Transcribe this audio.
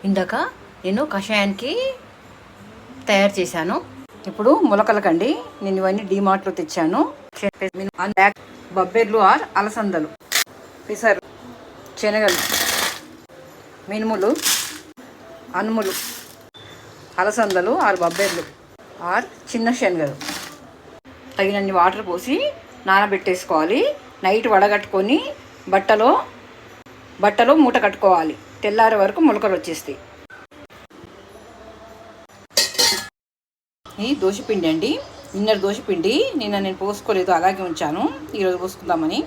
ఇందాక నేను కషాయానికి తయారు చేశాను. ఇప్పుడు మొలకలకండి నేను ఇవన్నీ డీమార్ట్లో తెచ్చాను. బబ్బెర్లు ఆర్ అలసందలు, పెసరు, శనగలు, మినుములు, అనుములు, అలసందలు ఆర్ బబ్బెర్లు ఆర్ చిన్న శనగలు తగినన్ని వాటర్ పోసి నానబెట్టేసుకోవాలి. నైట్ వడగట్టుకొని బట్టలో మూట కట్టుకోవాలి. తెల్లారి వరకు మొలకలు వచ్చేస్తాయి. ఈ దోశపిండి అండి, నిన్న దోశపిండి నేను పోసుకోలేదు, అలాగే ఉంచాను. ఈరోజు పోసుకుందామని.